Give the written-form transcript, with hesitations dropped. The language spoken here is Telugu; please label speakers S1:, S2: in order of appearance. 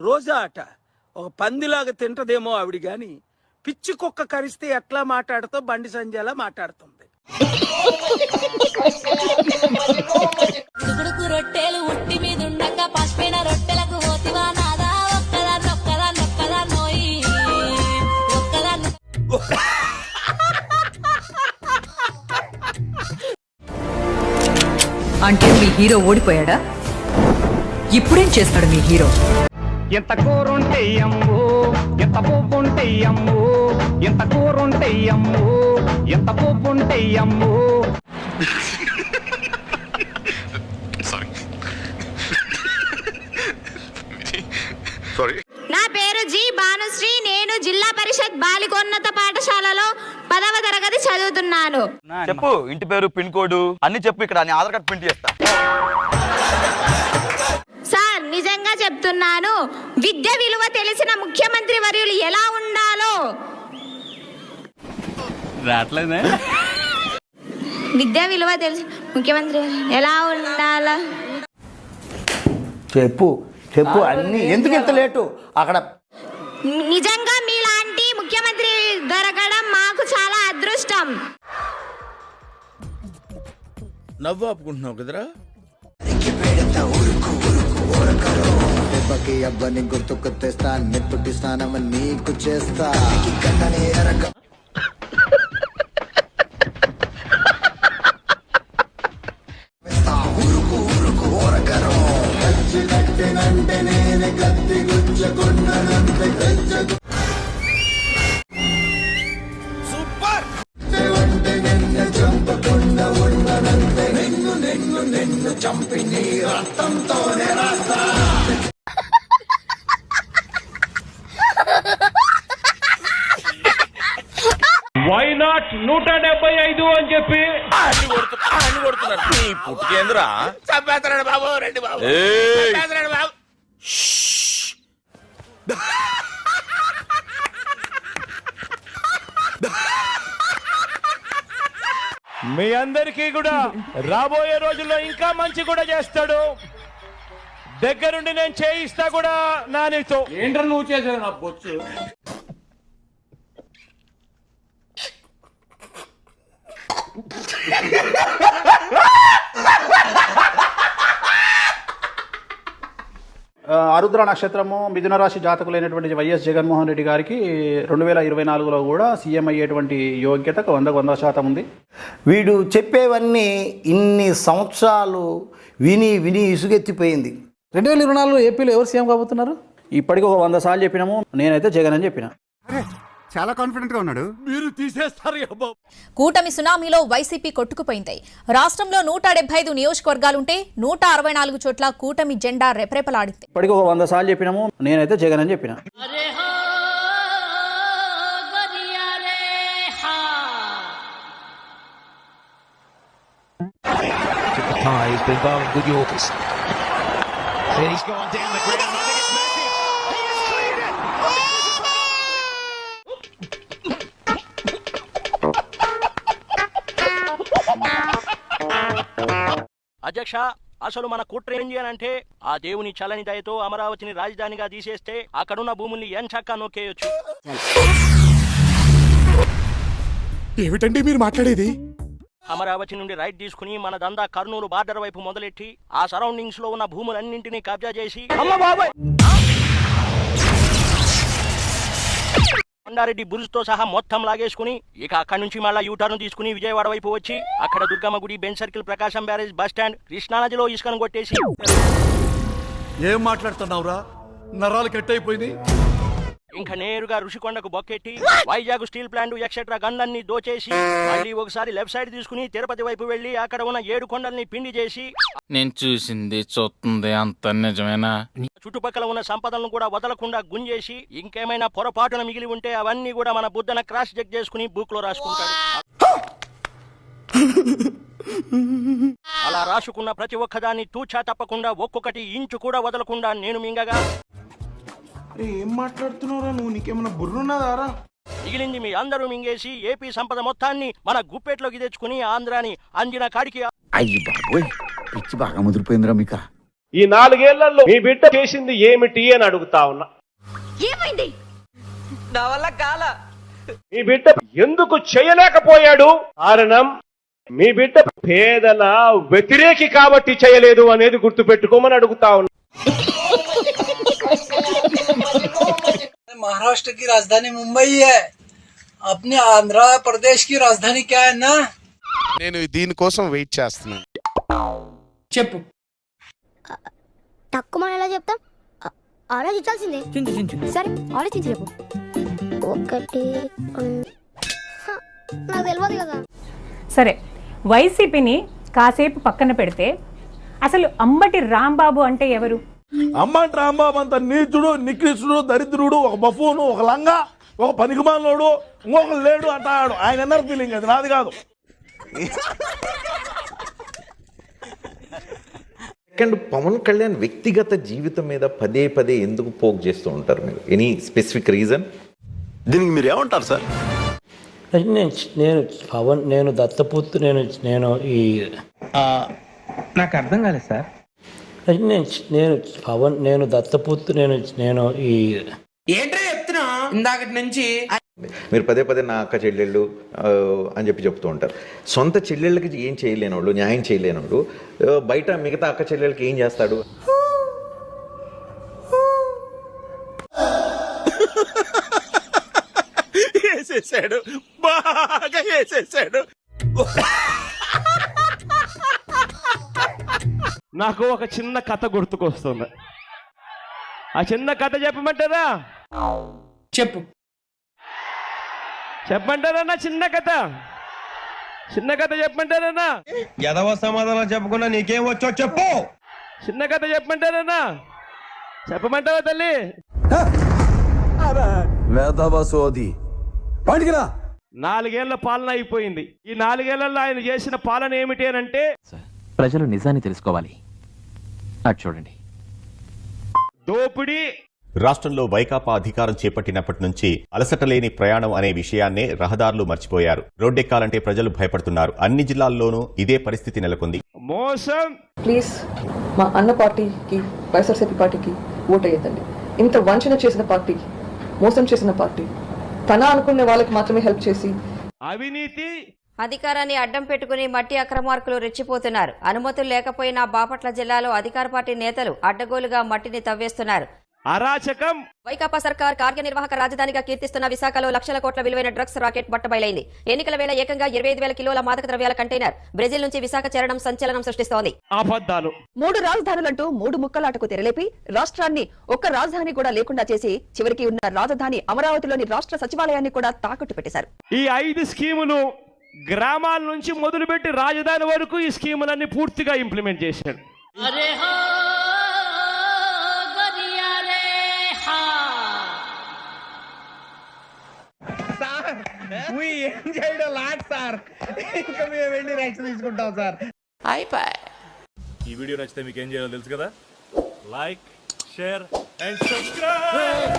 S1: రోజా అట ఒక పందిలాగా తింటదేమో ఆవిడ గాని పిచ్చి కుక్క కరిస్తే ఎట్లా మాట్లాడుతో బండి సంజయలా మాట్లాడుతుంది.
S2: రొట్టెలు ఉట్టి మీద ఉండక పసిపోయిన రొట్టెలకు పోతివా నాదా ఒక్కదా నోయి ఒక్కదా.
S3: అంటే మీ హీరో ఓడిపోయాడా? ఇప్పుడేం చేస్తాడు మీ హీరో?
S4: ఎంత కూరుంటే అమ్ము, ఎంత పువ్వుంటే అమ్ము, ఎంత కూరుంటే అమ్ము, ఎంత పువ్వుంటే అమ్ము.
S5: నా పేరు జి భానుశ్రీ. నేను జిల్లా పరిషత్ బాలికోన్నత పాఠశాలలో 10వ తరగతి చదువుతున్నాను.
S6: చెప్పు, ఇంటి పేరు, పిన్ కోడ్ అన్ని చెప్పు. ఇక్కడ ఆధార్ కార్డ్ ప్రింట్ చేస్తా.
S5: సార్, నిజంగా చెప్తున్నాను, విద్య విలువ తెలిసిన ముఖ్యమంత్రి వర్యులు ఎలా ఉండాలో.
S6: రాట్లేదే.
S5: విద్య విలువ తెలిసిన ముఖ్యమంత్రి ఎలా ఉండాలో
S7: చెప్పు చెప్పు అన్ని. ఎందుకు ఇంత లేటు? అక్కడ
S5: నిజంగా మీలాంటి ముఖ్యమంత్రి దొరకడం మాకు చాలా అదృష్టం.
S1: నవ్వు ఆపుకుంటున్నావు కదరా.
S8: దెబ్బకి అబ్బని గుర్తుకు తెస్తా, నెత్తుటి స్నానం నీకు చేస్తా.
S4: వై నాట్ 175 అని చెప్పి
S1: పుట్టుకేంద్రా చంపేస్తున్నాడు బాబు. రండి బాబు, చంపేస్తున్నాడు బాబు.
S4: మీ అందరికీ కూడా రాబోయే రోజుల్లో ఇంకా మంచి కూడా చేస్తాడు. దగ్గరుండి నేను చేయిస్తా కూడా నానితో. ఏంట్రా నువ్వు చేసావు నా బొచ్చు?
S9: ఆరుద్ర నక్షత్రము మిథున రాశి జాతకులైనటువంటి వైఎస్ జగన్మోహన్ రెడ్డి గారికి 2024లో కూడా సీఎం అయ్యేటువంటి యోగ్యత 100% ఉంది.
S7: వీడు చెప్పేవన్నీ ఇన్ని సంవత్సరాలు విని విని ఇసుగెత్తిపోయింది.
S9: 2024లో ఏపీలో ఎవరు సీఎం కాబోతున్నారు? ఇప్పటికి ఒక 100 సార్లు చెప్పినాము. నేనైతే జగన్ అని చెప్పిన.
S8: చాలా కాన్ఫిడెంట్ గా ఉన్నాడు.
S1: మీరు తీసేస్తారు.
S10: కూటమి సునామీలో వైసీపీ కొట్టుకుపోయింది. రాష్ట్రంలో 175 నియోజకవర్గాలుంటే 164 చోట్ల కూటమి జెండా రెపరెపలాడింది.
S9: ఇప్పటికి ఒక 100 సార్లు చెప్పినాము. నేనైతే జగన్ అని చెప్పిన.
S6: అధ్యక్ష, అసలు మన కుట్ర ఏం చేయాలంటే ఆ దేవుని చలని దయతో అమరావతిని రాజధానిగా తీసేస్తే అక్కడున్న భూముల్ని ఎంచక్కా నొక్కేయొచ్చు.
S8: ఏమిటండి మీరు మాట్లాడేది?
S6: అమరావతి నుండి రైట్ తీసుకుని మన దందా కర్నూలు బార్డర్ వైపు మొదలెట్టి ఆ సరౌండింగ్స్ లో ఉన్న భూములన్నింటినీ కబ్జా చేసి కొండారెడ్డి బురుజ్ తో సహా మొత్తం లాగేసుకుని ఇక అక్కడి నుంచి మళ్ళా యూటర్న్ తీసుకుని విజయవాడ వైపు వచ్చి అక్కడ దుర్గమ్మ గుడి, బెంచ్ సర్కిల్, ప్రకాశం బ్యారేజ్, బస్ స్టాండ్, కృష్ణానదిలో ఇసుకను కొట్టేసి.
S1: ఏం మాట్లాడుతున్నావురా? నరాలు కట్ అయిపోయింది.
S6: ఇంకా నేరుగా ఋషికొండకు బొక్కెట్టి వైజాగ్ స్టీల్ ప్లాంట్ ఎక్సెట్రా గన్లన్నీ దోచేసి మళ్ళీ ఒకసారి లెఫ్ట్ సైడ్ తీసుకుని తిరుపతి వైపు వెళ్లి అక్కడ ఉన్న 7 కొండల్ని పిండి చేసి.
S11: నేను చూసింది చూస్తుంది అంత నిజమేనా?
S6: చుట్టుపక్కల ఉన్న సంపదలను కూడా వదలకుండా గుంజేసి ఇంకేమైనా పొరపాటున మిగిలి ఉంటే అవన్నీ కూడా మన బుద్ధన క్రాస్ చెక్ చేసుకుని బుక్ లో రాసుకుంటాడు. అలా రాసుకున్న ప్రతి ఒక్కదాన్ని తూచా తప్పకుండా ఒక్కొక్కటి ఇంచు కూడా వదలకుండా నేను మింగగా.
S1: ఏం మాట్లాడుతున్నావురా నువ్వు? నీకేమన్నా బుర్రున్నదారా?
S6: మిగిలింది మీ అందరూ మింగేసి ఏపీ సంపద మొత్తాన్ని మన గుప్పెట్లోకి తెచ్చుకుని ఆంధ్రాని అందిన కాడికి.
S8: అయ్యి బాబోయ్, పిచ్చి బాగా ముదిరిపోయిందిరా మీక.
S4: ఈ 4 ఏళ్లలో మీ బిడ్డ చేసింది ఏమిటి అని అడుగుతా ఉన్నా.
S5: ఏమైంది?
S1: నా వల్ల కాల.
S4: మీ బిడ్డ ఎందుకు చేయలేకపోయాడు? కారణం మీ బిడ్డ పేదల వ్యతిరేకి కాబట్టి చేయలేదు అనేది గుర్తుపెట్టుకోమని అడుగుతా ఉన్నా.
S1: महाराष्ट्र की राजधानी मुंबई है, अपने आंध्र प्रदेश की राजधानी क्या है ना?
S8: నేను దీనికోసం వెయిట్ చేస్తున్నాను.
S1: చెప్పు.
S5: తక్కువ మనం ఎలా చెప్తాం? ఆలోచించాల్సిందే. సరే ఆలోచించి చెప్పు. 1 నాకు తెలియదు కదా.
S10: సరే, వైసీపీని కాసేపు పక్కన పెడితే అసలు అంబటి రాంబాబు అంటే ఎవరు?
S4: అమ్మంటి రాంబాబు అంత నీచుడు, నికృష్టుడు, దరిద్రుడు, ఒక బఫూను, ఒక లంగా, ఒక పనికిమాలోడు, ఇంకొకరు లేడు అంటాడు. ఆయన ఎన్నర్ ఫీలింగ్, అది నాది కాదు.
S12: సెకండ్, పవన్ కళ్యాణ్ వ్యక్తిగత జీవితం మీద పదే పదే ఎందుకు పోక్ చేస్తూ ఉంటారు మీరు? Any specific reason?
S8: దీనికి మీరు ఏమంటారు సార్?
S1: నేను దత్తపుత్రు, నేను ఈ
S9: నాకు అర్థం కాలేదు సార్.
S1: నేను దత్తపుత్రు, నేను ఈ
S13: ఏంట్రా చెప్తున్నా ఇందాకటి నుంచి?
S12: మీరు పదే పదే నా అక్క చెల్లెళ్ళు అని చెప్తూ ఉంటారు. సొంత చెల్లెళ్ళకి ఏం చేయలేనోళ్ళు, న్యాయం చేయలేనోళ్ళు బయట మిగతా అక్క చెల్లెళ్ళకి ఏం చేస్తాడు?
S4: వేసేసాడు, బాగా వేసేసాడు. నాకు ఒక చిన్న కథ గుర్తుకొస్తుంది. ఆ చిన్న కథ చెప్పమంటారా?
S13: చెప్పు.
S4: చెప్పమంటారన్నా? చిన్న కథ చెప్పమంటారన్నా?
S6: ఎదవ సమాధానం చెప్పకుండా నీకేం వచ్చో చెప్పు.
S4: చిన్న కథ చెప్పమంటారన్నా? చెప్పమంటావా తల్లి?
S8: వేదవసోది బయటికిరా.
S4: 4 ఏళ్ల పాలన అయిపోయింది. ఈ 4 ఏళ్లలో ఆయన చేసిన పాలన ఏమిటి అని అంటే,
S6: ప్రజలు నిజాన్ని తెలుసుకోవాలి. అటు చూడండి.
S4: దోపిడీ.
S8: రాష్ట్రంలో వైకాపా అధికారం చేపట్టినప్పటి నుంచి అలసట లేని ప్రయాణం అనే విషయాన్నే రహదారులు మర్చిపోయారు. రోడ్డెక్కాలంటే ప్రజలు భయపడుతున్నారు. అన్ని జిల్లాల్లోనూ ఇదే పరిస్థితి నెలకొంది.
S4: మోసం.
S3: ప్లీజ్ మా అన్న పార్టీకి, వైఎస్ఆర్సీపీ పార్టీకి ఓటేయద్దండి. ఇంత వంచన చేసిన పార్టీ, మోసం చేసిన పార్టీ, తన అనుకునే వాళ్ళకి మాత్రమే హెల్ప్ చేసి
S4: అవినీతి.
S5: అధికారాన్ని అడ్డం పెట్టుకుని మట్టి అక్రమార్కులు రెచ్చిపోతున్నారు. అనుమతులు లేకపోయినా బాపట్ల జిల్లాలో అధికార పార్టీ నేతలు అడ్డగోలుగా మట్టిని తవ్వేస్తున్నారు.
S4: అరాచకం.
S5: వైకాపా సర్కార్ కార్యనిర్వాహక రాజధానిగా కీర్తిస్తున్న విశాఖలో లక్షల కోట్ల విలువైన డ్రగ్స్ రాకెట్ బట్టబయలైంది. ఎన్నికల వేళ ఏకంగా 25,000 కిలోల మాదక ద్రవ్యాల కంటైనర్ బ్రెజిల్ నుంచి విశాఖ చేరడం సంచలనం సృష్టిస్తోంది.
S4: అబద్ధాలు.
S3: 3 రాజధానులంటూ 3 ముక్కలాటకు తెరలేపి రాష్ట్రాన్ని ఒక్క రాజధాని కూడా లేకుండా చేసి చివరికి ఉన్న రాజధాని అమరావతిలోని రాష్ట్ర సచివాలయాన్ని కూడా తాకట్టు పెట్టేశారు.
S4: ఈ 5 స్కీములు గ్రామాల నుంచి మొదలుపెట్టి రాజధాని వరకు ఈ స్కీములన్నీ పూర్తిగా ఇంప్లిమెంట్ చేశాడు.
S13: ఏం చేయడం లాట్ సార్, ఇంకా మేము వెళ్ళి రైట్స్ తీసుకుంటాం సార్.
S5: అయిపోయి.
S4: ఈ వీడియో నచ్చితే మీకు ఏం చేయాలో తెలుసు కదా. Like, share and subscribe.